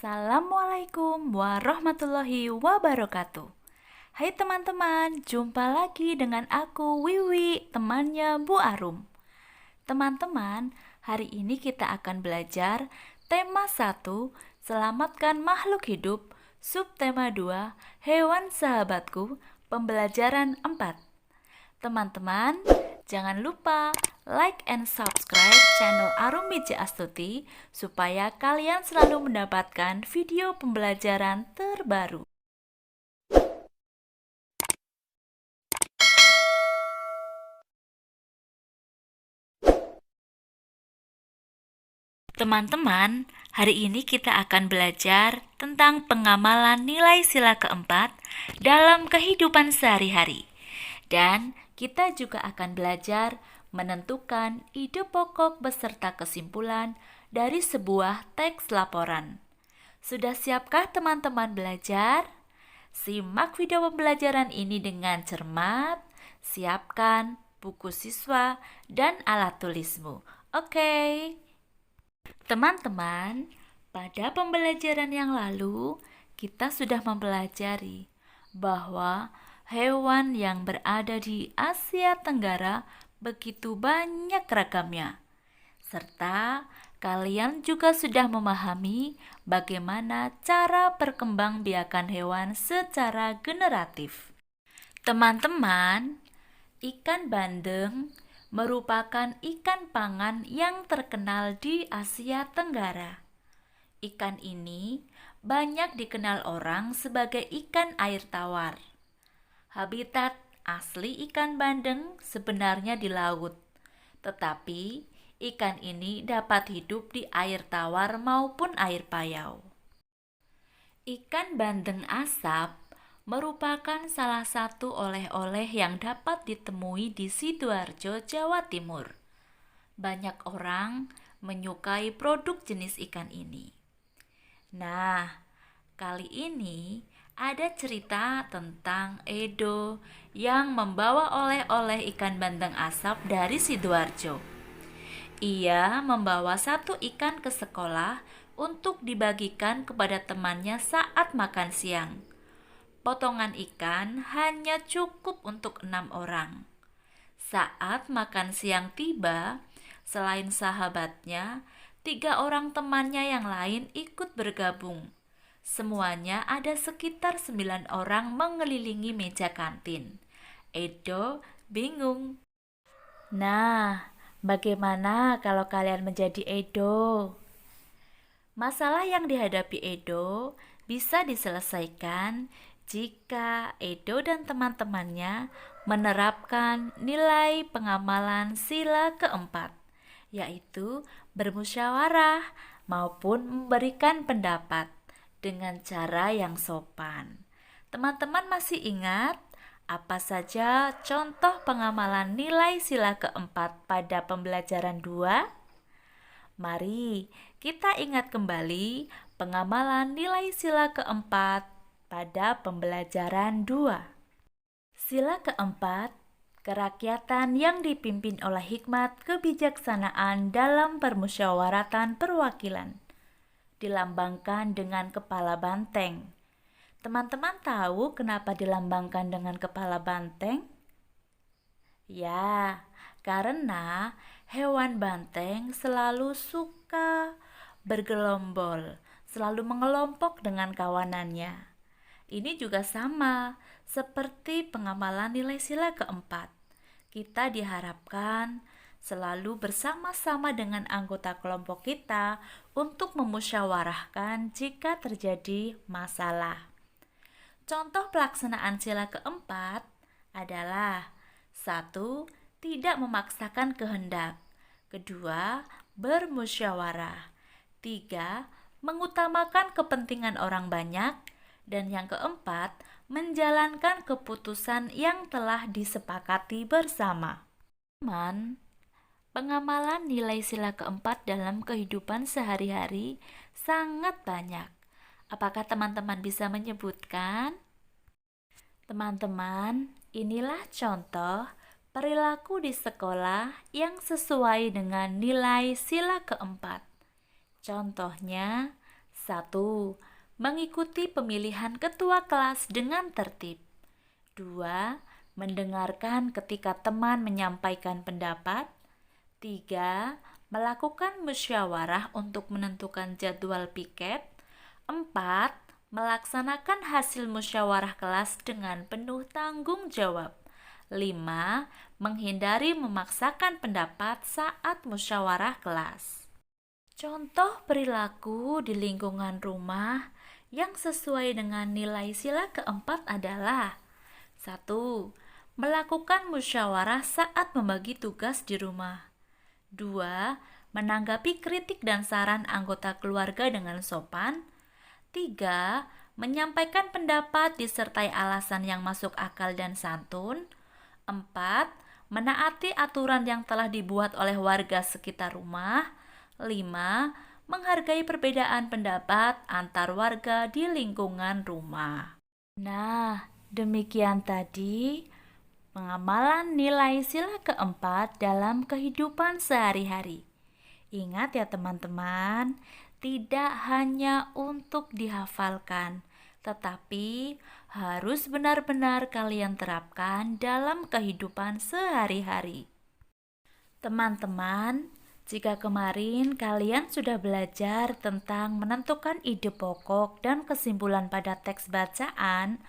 Assalamualaikum warahmatullahi wabarakatuh. Hai teman-teman, jumpa lagi dengan aku Wiwi, temannya Bu Arum. Teman-teman, hari ini kita akan belajar tema 1, selamatkan makhluk hidup, subtema 2, hewan sahabatku, pembelajaran 4. Teman-teman, jangan lupa like and subscribe channel Arum Miji Astuti supaya kalian selalu mendapatkan video pembelajaran terbaru. Teman-teman, hari ini kita akan belajar tentang pengamalan nilai sila keempat dalam kehidupan sehari-hari. Dan kita juga akan belajar menentukan ide pokok beserta kesimpulan dari sebuah teks laporan. Sudah siapkah teman-teman belajar? Simak video pembelajaran ini dengan cermat, siapkan buku siswa dan alat tulismu. Oke. Teman-teman, pada pembelajaran yang lalu kita sudah mempelajari bahwa hewan yang berada di Asia Tenggara begitu banyak ragamnya. Serta kalian juga sudah memahami bagaimana cara perkembangbiakan hewan secara generatif. Teman-teman, ikan bandeng merupakan ikan pangan yang terkenal di Asia Tenggara. Ikan ini banyak dikenal orang sebagai ikan air tawar. Habitat asli ikan bandeng sebenarnya di laut, tetapi ikan ini dapat hidup di air tawar maupun air payau. Ikan bandeng asap merupakan salah satu oleh-oleh yang dapat ditemui di Sidoarjo, Jawa Timur. Banyak orang menyukai produk jenis ikan ini. Nah, kali ini ada cerita tentang Edo yang membawa oleh-oleh ikan bandeng asap dari Sidoarjo. Ia membawa satu ikan ke sekolah untuk dibagikan kepada temannya saat makan siang. Potongan ikan hanya cukup untuk 6 orang. Saat makan siang tiba, selain sahabatnya, 3 orang temannya yang lain ikut bergabung. Semuanya ada sekitar 9 orang mengelilingi meja kantin. Edo bingung. Nah, bagaimana kalau kalian menjadi Edo? Masalah yang dihadapi Edo bisa diselesaikan jika Edo dan teman-temannya menerapkan nilai pengamalan sila keempat, yaitu bermusyawarah maupun memberikan pendapat dengan cara yang sopan. Teman-teman masih ingat apa saja contoh pengamalan nilai sila keempat pada pembelajaran 2? Mari kita ingat kembali pengamalan nilai sila keempat pada pembelajaran 2. Sila keempat, kerakyatan yang dipimpin oleh hikmat kebijaksanaan dalam permusyawaratan perwakilan, dilambangkan dengan kepala banteng. Teman-teman tahu kenapa dilambangkan dengan kepala banteng? Ya, karena hewan banteng selalu suka bergelombol, selalu mengelompok dengan kawanannya. Ini juga sama seperti pengamalan nilai sila keempat. Kita diharapkan selalu bersama-sama dengan anggota kelompok kita untuk memusyawarahkan jika terjadi masalah. Contoh pelaksanaan sila keempat adalah 1. Tidak memaksakan kehendak. 2. Bermusyawarah. 3. Mengutamakan kepentingan orang banyak. Dan yang keempat, menjalankan keputusan yang telah disepakati bersama. Teman, pengamalan nilai sila keempat dalam kehidupan sehari-hari sangat banyak. Apakah teman-teman bisa menyebutkan? Teman-teman, inilah contoh perilaku di sekolah yang sesuai dengan nilai sila keempat. Contohnya, 1. Mengikuti pemilihan ketua kelas dengan tertib. 2. Mendengarkan ketika teman menyampaikan pendapat. 3. Melakukan musyawarah untuk menentukan jadwal piket. 4. Melaksanakan hasil musyawarah kelas dengan penuh tanggung jawab. 5. Menghindari memaksakan pendapat saat musyawarah kelas. Contoh perilaku di lingkungan rumah yang sesuai dengan nilai sila keempat adalah 1. Melakukan musyawarah saat membagi tugas di rumah. 2. Menanggapi kritik dan saran anggota keluarga dengan sopan. 3. Menyampaikan pendapat disertai alasan yang masuk akal dan santun. 4. Menaati aturan yang telah dibuat oleh warga sekitar rumah. 5. Menghargai perbedaan pendapat antar warga di lingkungan rumah. Nah, demikian tadi pengamalan nilai sila keempat dalam kehidupan sehari-hari. Ingat ya teman-teman, tidak hanya untuk dihafalkan, tetapi harus benar-benar kalian terapkan dalam kehidupan sehari-hari. Teman-teman, jika kemarin kalian sudah belajar tentang menentukan ide pokok dan kesimpulan pada teks bacaan,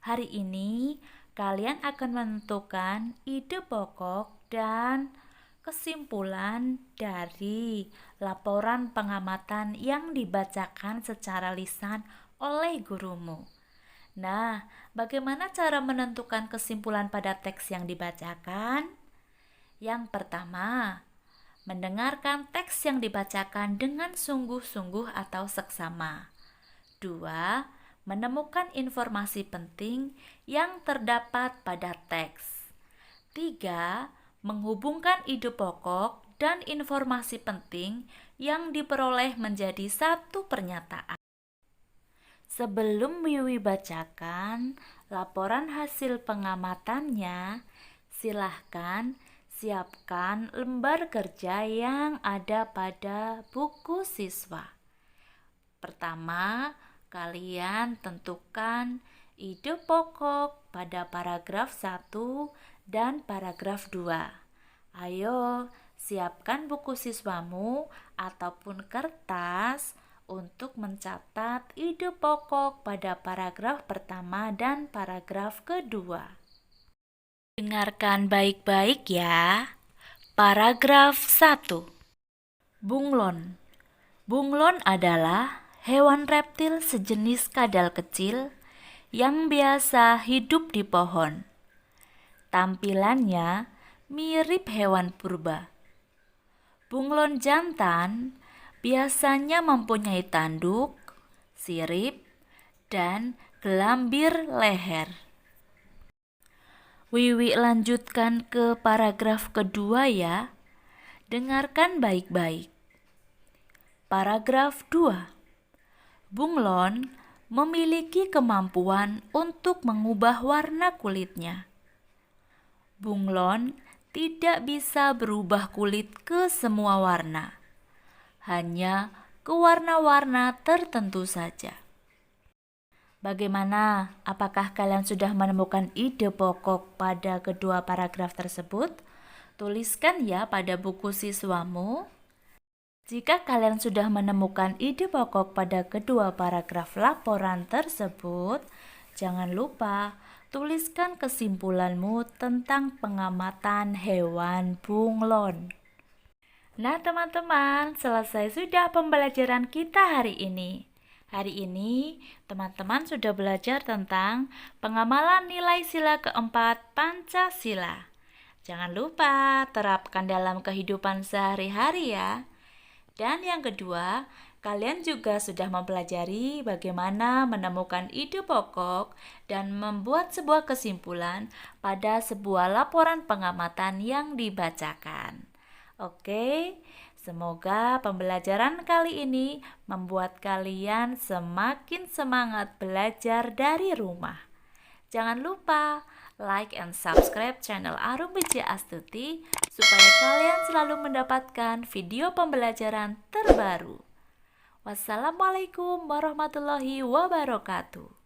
hari ini kalian akan menentukan ide pokok dan kesimpulan dari laporan pengamatan yang dibacakan secara lisan oleh gurumu. Nah, bagaimana cara menentukan kesimpulan pada teks yang dibacakan? Yang pertama, mendengarkan teks yang dibacakan dengan sungguh-sungguh atau seksama. 2. Menemukan informasi penting yang terdapat pada teks. 3. Menghubungkan ide pokok dan informasi penting yang diperoleh menjadi satu pernyataan. Sebelum Wiwi bacakan laporan hasil pengamatannya, silahkan siapkan lembar kerja yang ada pada buku siswa. Pertama, kalian tentukan ide pokok pada paragraf 1 dan paragraf 2. Ayo, siapkan buku siswamu ataupun kertas untuk mencatat ide pokok pada paragraf pertama dan paragraf kedua. Dengarkan baik-baik ya. Paragraf 1. Bunglon. Bunglon adalah hewan reptil sejenis kadal kecil yang biasa hidup di pohon. Tampilannya mirip hewan purba. Bunglon jantan biasanya mempunyai tanduk, sirip, dan gelambir leher. Wiwi lanjutkan ke paragraf kedua ya. Dengarkan baik-baik. Paragraf 2. Bunglon memiliki kemampuan untuk mengubah warna kulitnya. Bunglon tidak bisa berubah kulit ke semua warna, hanya ke warna-warna tertentu saja. Bagaimana? Apakah kalian sudah menemukan ide pokok pada kedua paragraf tersebut? Tuliskan ya pada buku siswamu. Jika kalian sudah menemukan ide pokok pada kedua paragraf laporan tersebut, jangan lupa tuliskan kesimpulanmu tentang pengamatan hewan bunglon. Nah teman-teman, selesai sudah pembelajaran kita hari ini. Hari ini, teman-teman sudah belajar tentang pengamalan nilai sila keempat Pancasila. Jangan lupa terapkan dalam kehidupan sehari-hari ya. Dan yang kedua, kalian juga sudah mempelajari bagaimana menemukan ide pokok dan membuat sebuah kesimpulan pada sebuah laporan pengamatan yang dibacakan. Oke, semoga pembelajaran kali ini membuat kalian semakin semangat belajar dari rumah. Jangan lupa like and subscribe channel Arum Widya Astuti supaya kalian selalu mendapatkan video pembelajaran terbaru. Wassalamualaikum warahmatullahi wabarakatuh.